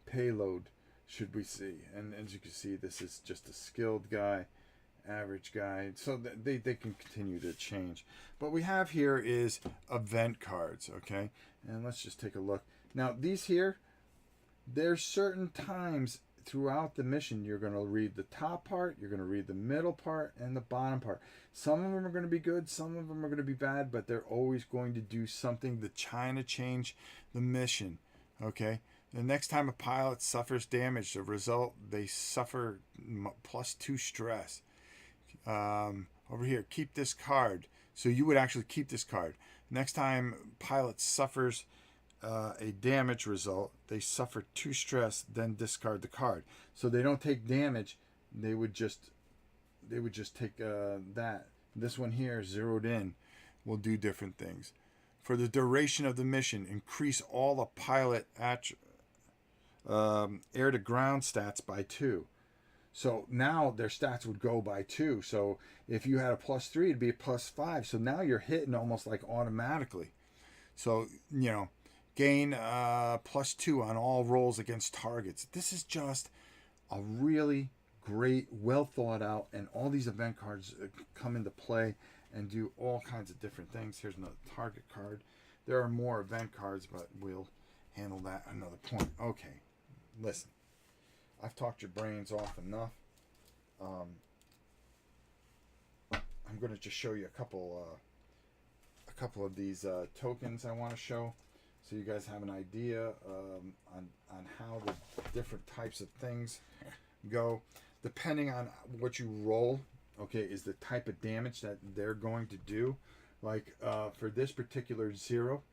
payload, should we see. And as you can see, this is just a skilled guy, average guy. So they can continue to change. What we have here is event cards, okay? And let's just take a look. Now, these here, there's certain times throughout the mission you're going to read the top part, you're going to read the middle part, and the bottom part. Some of them are going to be good, some of them are going to be bad, but they're always going to do something to try to change the mission, okay? The next time a pilot suffers damage, the result, they suffer +2 stress. Over here, keep this card. So you would actually keep this card. Next time pilot suffers a damage result, they suffer 2 stress, then discard the card. So they don't take damage, they would just take that. This one here, zeroed in, will do different things. For the duration of the mission, increase all the pilot air to ground stats by 2. So now their stats would go by 2. So if you had a +3, it'd be a +5. So now you're hitting almost like automatically. So, you know, gain +2 on all rolls against targets. This is just a really great, well thought out, and all these event cards come into play and do all kinds of different things. Here's another target card. There are more event cards, but we'll handle that at another point. Okay, listen. I've talked your brains off enough. I'm going to just show you a couple of these tokens I want to show. so you guys have an idea on how the different types of things go. Depending on what you roll, okay, is the type of damage that they're going to do. Like for this particular 0,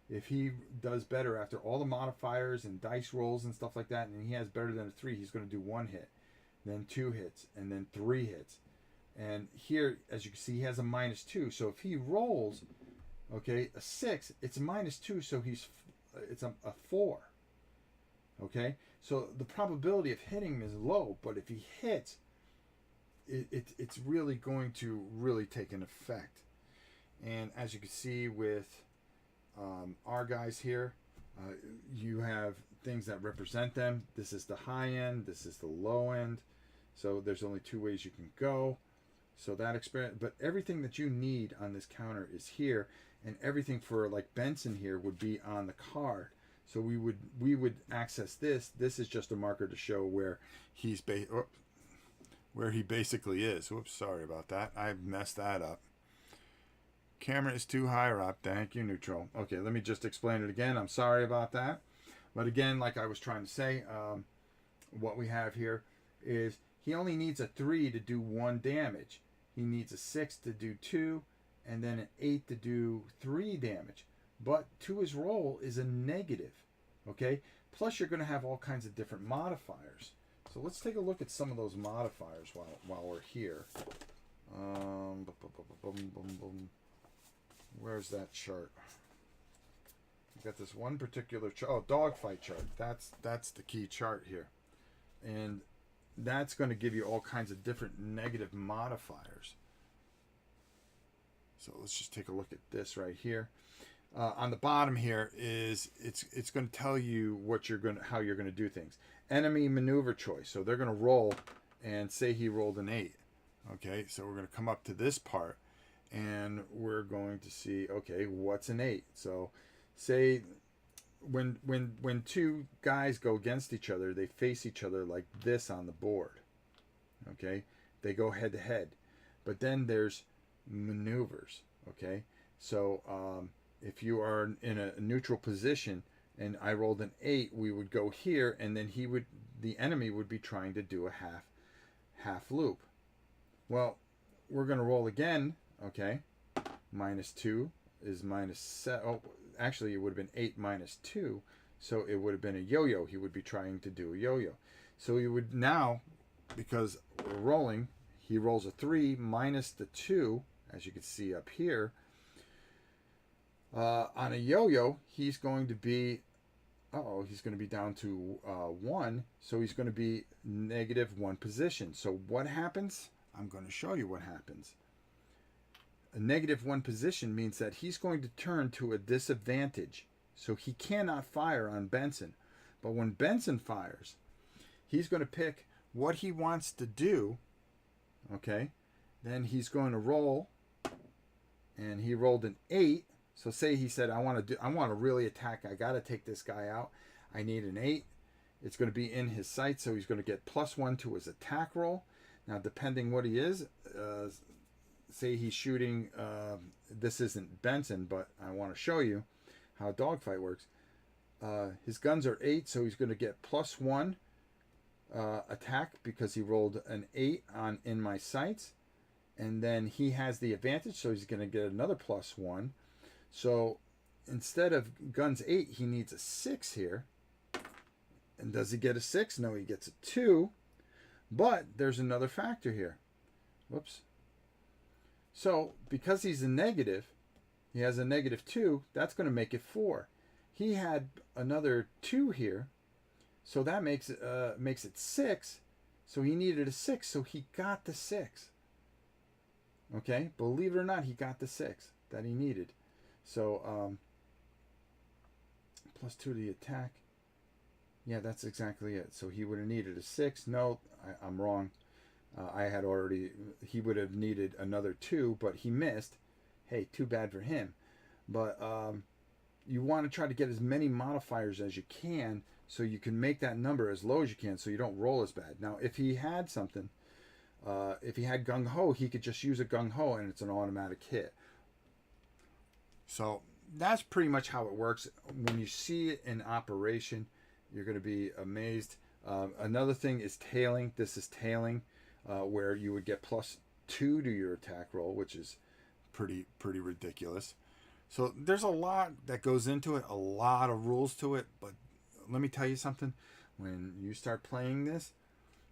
if he does better after all the modifiers and dice rolls and stuff like that, and he has better than a 3, he's going to do 1 hit, then 2 hits, and then 3 hits. And here, as you can see, he has a -2. So if he rolls, okay, a 6, it's a -2, so it's a 4. Okay, so the probability of hitting him is low, but if he hits, it's really going to really take an effect. And as you can see with our guys here, you have things that represent them. This is the high end, this is the low end. So there's only 2 ways you can go. So that experience, but everything that you need on this counter is here, and everything for like Benson here would be on the card. So we would access this. This is just a marker to show where where he basically is. Whoops, sorry about that. I messed that up. Camera is too high up. Thank you, neutral. Okay, let me just explain it again. I'm sorry about that. But again, like I was trying to say, what we have here is he only needs a 3 to do 1 damage. He needs a 6 to do 2, and then an 8 to do 3 damage. But to his roll is a negative, okay? Plus you're going to have all kinds of different modifiers. So let's take a look at some of those modifiers while we're here. Where's that chart? We got this one particular chart. Oh, Dogfight chart. That's the key chart here. And that's going to give you all kinds of different negative modifiers. So let's just take a look at this right here. On the bottom here is it's going to tell you how you're going to do things. Enemy maneuver choice. So they're going to roll, and say he rolled an 8. Okay, so we're going to come up to this part, and we're going to see, okay, what's an 8? So say when 2 guys go against each other, they face each other like this on the board. Okay, they go head to head, but then there's maneuvers. Okay, so if you are in a neutral position and I rolled an 8, we would go here, and then the enemy would be trying to do a half loop. Well, we're going to roll again. Okay, -2 is -7. Oh, actually it would have been 8 -2, so it would have been a yo-yo. He would be trying to do a yo-yo. So he would now, because we're rolling, he rolls a 3 minus the 2, as you can see up here. On a yo-yo, he's going to be, he's going to be down to 1, so he's going to be -1 position. So what happens? I'm going to show you what happens. A -1 position means that he's going to turn to a disadvantage. So he cannot fire on Benson. But when Benson fires, he's going to pick what he wants to do. Okay? Then he's going to roll. And he rolled an 8. So say he said, I want to really attack. I got to take this guy out. I need an 8. It's going to be in his sight, so he's going to get +1 to his attack roll. Now, depending what he is, say he's shooting, this isn't Benson, but I want to show you how Dogfight works. His guns are 8, so he's going to get +1 attack because he rolled an 8 in my sights. And then he has the advantage, so he's going to get another +1. So instead of guns 8, he needs a 6 here. And does he get a 6? No, he gets a 2. But there's another factor here. Whoops. So because he's a negative, he has a -2, that's going to make it 4. He had another 2 here, so that makes it 6. So he needed a 6, so he got the 6. Okay, believe it or not, he got the 6 that he needed. So +2 to the attack. Yeah, that's exactly it. So he would have needed a 6. No, I'm wrong. He would have needed another 2, but he missed. Hey, too bad for him. But you want to try to get as many modifiers as you can so you can make that number as low as you can so you don't roll as bad. Now, if he had something, if he had gung-ho, he could just use a gung-ho and it's an automatic hit. So that's pretty much how it works. When you see it in operation, you're going to be amazed. Another thing is tailing. This is tailing, where you would get +2 to your attack roll, which is pretty ridiculous. So there's a lot that goes into it, a lot of rules to it. But let me tell you something. When you start playing this,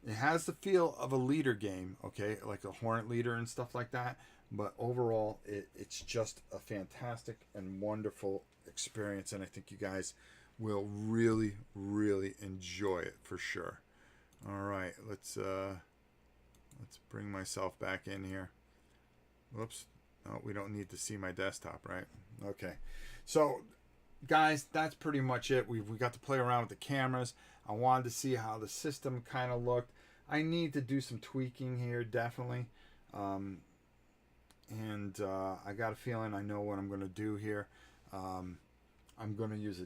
it has the feel of a leader game, okay, like a Hornet leader and stuff like that. But overall, it's just a fantastic and wonderful experience, and I think you guys will really enjoy it for sure. All right, let's bring myself back in here. Whoops. No, we don't need to see my desktop, right? Okay. So, guys, that's pretty much it. We got to play around with the cameras. I wanted to see how the system kind of looked. I need to do some tweaking here, definitely. And I got a feeling I know what I'm going to do here. I'm going to use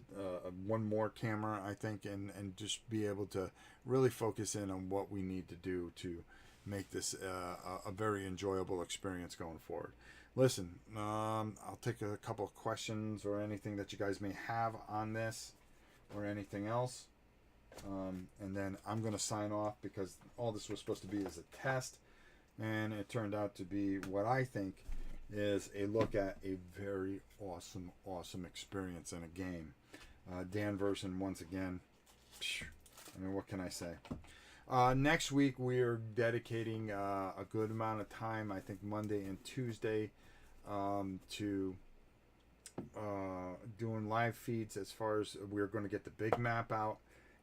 one more camera, I think, and just be able to really focus in on what we need to do to make this a very enjoyable experience going forward. Listen, I'll take a couple of questions or anything that you guys may have on this or anything else. And then I'm going to sign off because all this was supposed to be as a test. And it turned out to be what I think is a look at a very awesome experience in a game. Dan Verson, once again, I mean, what can I say? Next week, we're dedicating a good amount of time, I think Monday and Tuesday, to doing live feeds as far as we're going to get the big map out,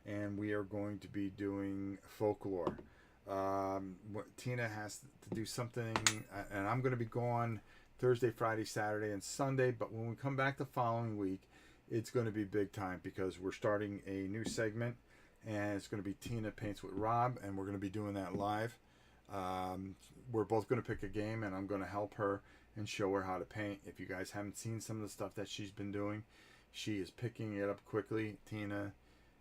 and we are going to be doing folklore. Tina has to do something, and I'm going to be gone Thursday, Friday, Saturday, and Sunday, but when we come back the following week, it's going to be big time because we're starting a new segment, and it's going to be Tina Paints with Rob, and we're going to be doing that live. We're both going to pick a game, and I'm going to help her and show her how to paint. If you guys haven't seen some of the stuff that she's been doing, she is picking it up quickly. Tina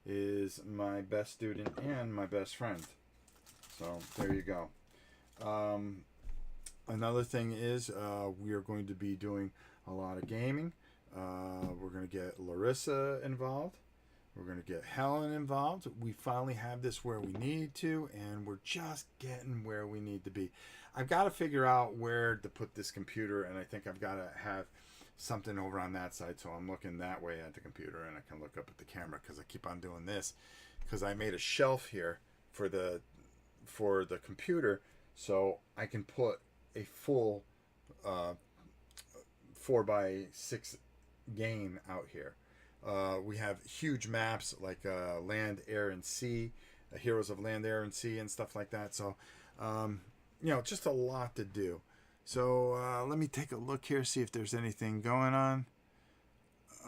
is my best student and my best friend. So there you go. Another thing is we are going to be doing a lot of gaming. We're going to get Larissa involved. We're going to get Helen involved. We finally have this where we need to, and we're just getting where we need to be. I've got to figure out where to put this computer, and I think I've got to have something over on that side, so I'm looking that way at the computer, and I can look up at the camera because I keep on doing this because I made a shelf here for the computer, so I can put a full 4x6 game out here. We have huge maps like Land, Air, and Sea, Heroes of Land, Air, and Sea, and stuff like that. So, just a lot to do. So let me take a look here, see if there's anything going on.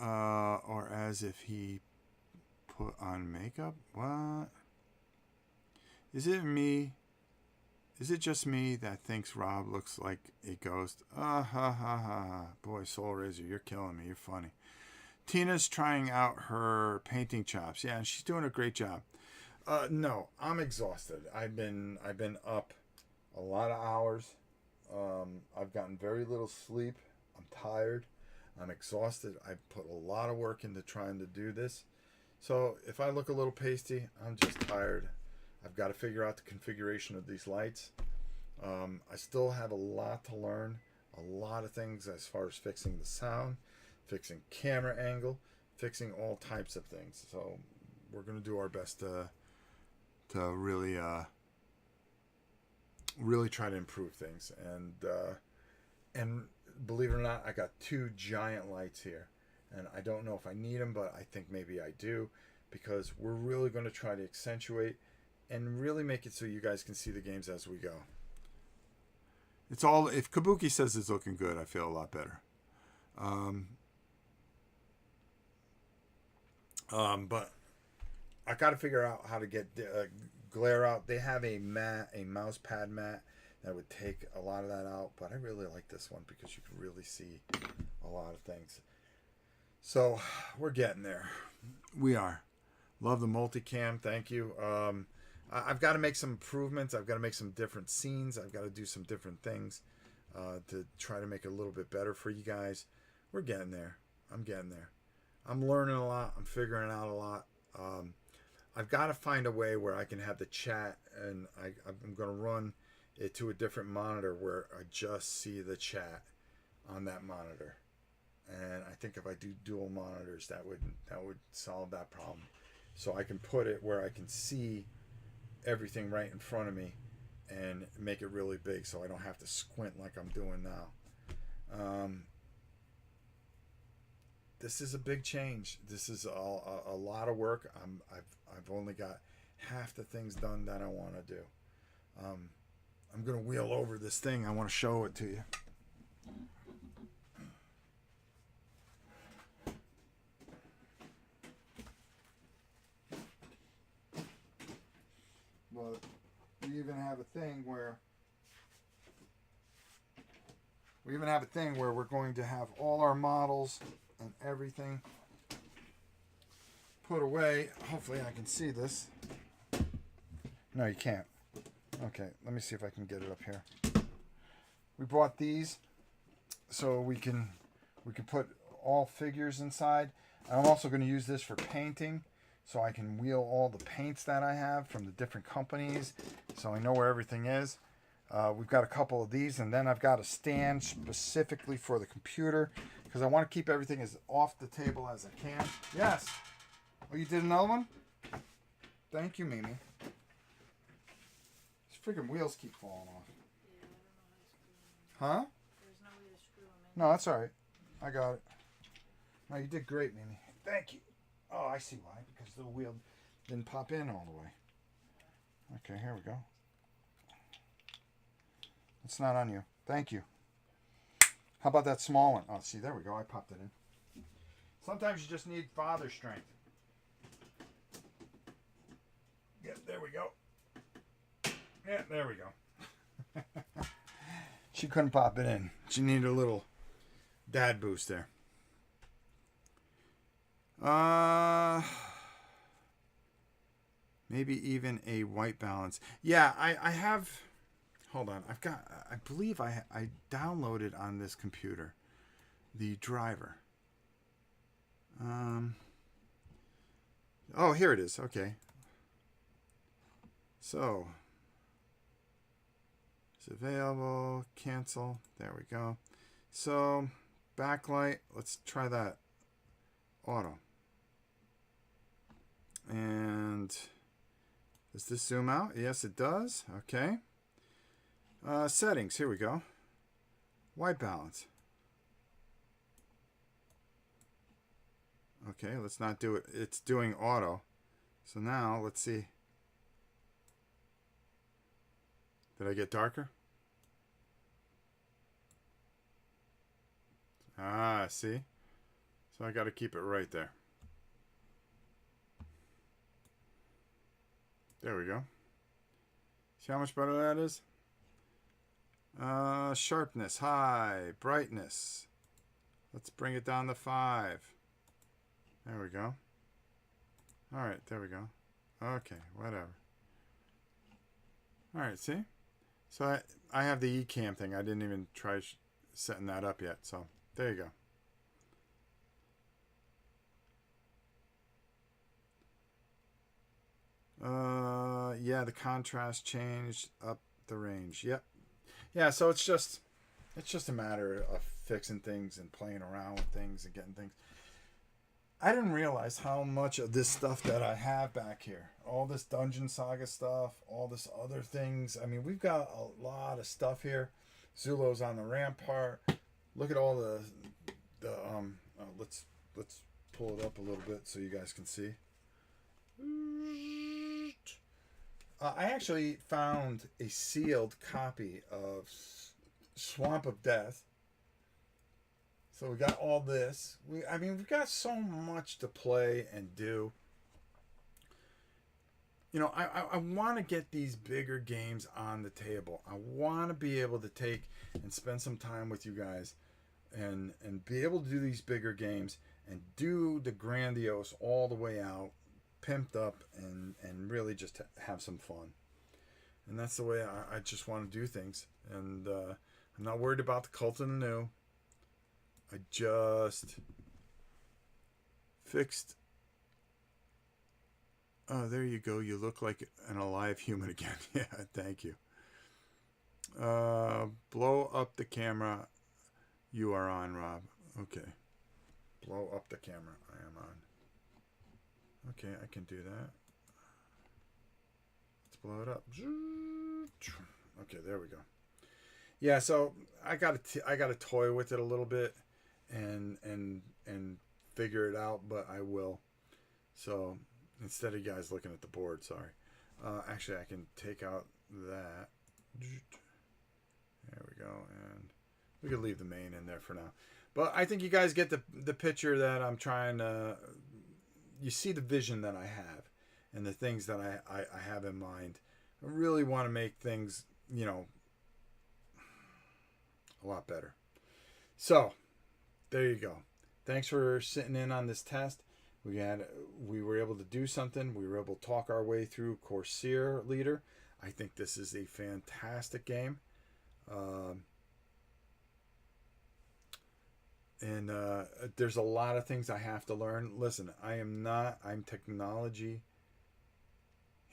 Or as if he put on makeup. What? Is it me? Is it just me that thinks Rob looks like a ghost? Ha ha ha. Boy, Soul Razor, you're killing me. You're funny. Tina's trying out her painting chops. Yeah, and she's doing a great job. No, I'm exhausted. I've been up a lot of hours. I've gotten very little sleep. I'm tired. I'm exhausted. I put a lot of work into trying to do this. So if I look a little pasty, I'm just tired. I've got to figure out the configuration of these lights. I still have a lot to learn. A lot of things as far as fixing the sound, fixing camera angle, fixing all types of things. So we're going to do our best to really try to improve things. And believe it or not, I got 2 giant lights here. And I don't know if I need them, but I think maybe I do, because we're really going to try to accentuate and really make it so you guys can see the games as we go. It's all, if Kabuki says it's looking good, I feel a lot better. But I got to figure out how to get glare out. They have a mouse pad mat that would take a lot of that out, but I really like this one because you can really see a lot of things. So we're getting there. We are. Love the multicam. Thank you. I've got to make some improvements. I've got to make some different scenes. I've got to do some different things to try to make it a little bit better for you guys. We're getting there. I'm getting there. I'm learning a lot. I'm figuring out a lot. I've got to find a way where I can have the chat, and I'm going to run it to a different monitor where I just see the chat on that monitor. And I think if I do dual monitors, that would solve that problem. So I can put it where I can see everything right in front of me and make it really big, so I don't have to squint like I'm doing now. This is a big change. This is a lot of work. I've only got half the things done that I want to do. I'm gonna wheel over this thing. I want to show it to you. But we even have a thing where we're going to have all our models and everything put away. Hopefully I can see this. No, you can't. Okay, let me see if I can get it up here. We bought these so we can put all figures inside. I'm also going to use this for painting, so I can wheel all the paints that I have from the different companies, so I know where everything is. We've got a couple of these, and then I've got a stand specifically for the computer because I want to keep everything as off the table as I can. Yes. Oh, you did another one? Thank you, Mimi. These freaking wheels keep falling off. Yeah, I don't know how to screw them in. Huh? There's no way to screw them in. No, that's all right. I got it. No, you did great, Mimi. Thank you. Oh, I see why. Because the wheel didn't pop in all the way. Okay, here we go. It's not on you. Thank you. How about that small one? Oh, see, there we go. I popped it in. Sometimes you just need father strength. Yeah, there we go. Yeah, there we go. She couldn't pop it in. She needed a little dad boost there. Maybe even a white balance. Yeah, I have. Hold on. I believe I downloaded on this computer the driver. Oh, here it is. Okay. So, it's available. Cancel. There we go. So, backlight. Let's try that. Auto. And does this zoom out? Yes, it does. Okay. Settings. Here we go. White balance. Okay, let's not do it. It's doing auto. So now, let's see. Did I get darker? Ah, see? So I got to keep it right there. There we go. See how much better that is? Sharpness, high. Brightness. Let's bring it down to 5. There we go. Alright, there we go. Okay, whatever. Alright, see? So I have the eCam thing. I didn't even try setting that up yet. So, there you go. Yeah, the contrast changed up the range. Yep. Yeah, so it's just a matter of fixing things and playing around with things and getting things. I didn't realize how much of this stuff that I have back here. All this Dungeon Saga stuff, all this other things. I mean, we've got a lot of stuff here. Zulo's on the rampart. Look at all the let's pull it up a little bit so you guys can see. I actually found a sealed copy of Swamp of Death. So we got all this. We've got so much to play and do. You know, I want to get these bigger games on the table. I want to be able to take and spend some time with you guys and be able to do these bigger games and do the grandiose all the way out, pimped up, and really just have some fun. And that's the way I just want to do things. And I'm not worried about the cult of the new. I just Fixed. Oh, there you go. You look like an alive human again. Yeah, thank you. Blow up the camera. You are on, Rob. Okay. Blow up the camera. I am on. Okay, I can do that. Let's blow it up. Okay, there we go. Yeah, so I got to toy with it a little bit and figure it out, but I will. So instead of you guys looking at the board, sorry. Actually, I can take out that. There we go, and we could leave the main in there for now. But I think you guys get the picture that I'm trying to. You see the vision that I have, and the things that I have in mind. I really want to make things, you know, a lot better. So there you go. Thanks for sitting in on this test. We were able to do something. We were able to talk our way through Corsair Leader. I think this is a fantastic game. And there's a lot of things I have to learn. Listen, I'm technology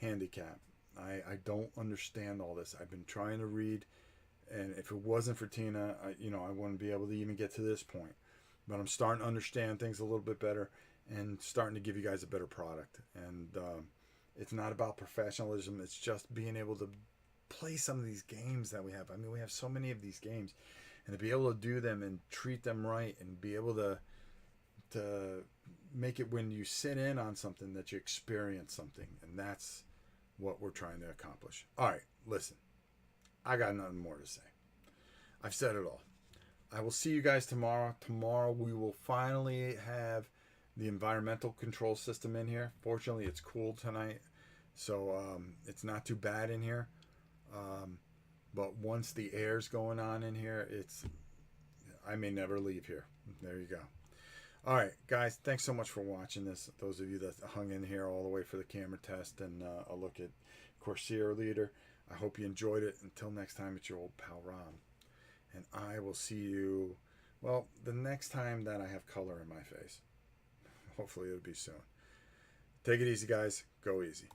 handicapped. I don't understand all this. I've been trying to read, and if it wasn't for Tina, I wouldn't be able to even get to this point. But I'm starting to understand things a little bit better and starting to give you guys a better product. And it's not about professionalism. It's just being able to play some of these games that we have. I mean, we have so many of these games, and to be able to do them and treat them right and be able to make it when you sit in on something that you experience something. And that's what we're trying to accomplish. All right, listen, I got nothing more to say. I've said it all. I will see you guys tomorrow. Tomorrow we will finally have the environmental control system in here. Fortunately, it's cool tonight, so it's not too bad in here. But once the air's going on in here, I may never leave here. There you go. All right, guys, thanks so much for watching this. Those of you that hung in here all the way for the camera test and a look at Corsair Leader. I hope you enjoyed it. Until next time, it's your old pal Ron. And I will see you, well, the next time that I have color in my face. Hopefully it'll be soon. Take it easy, guys. Go easy.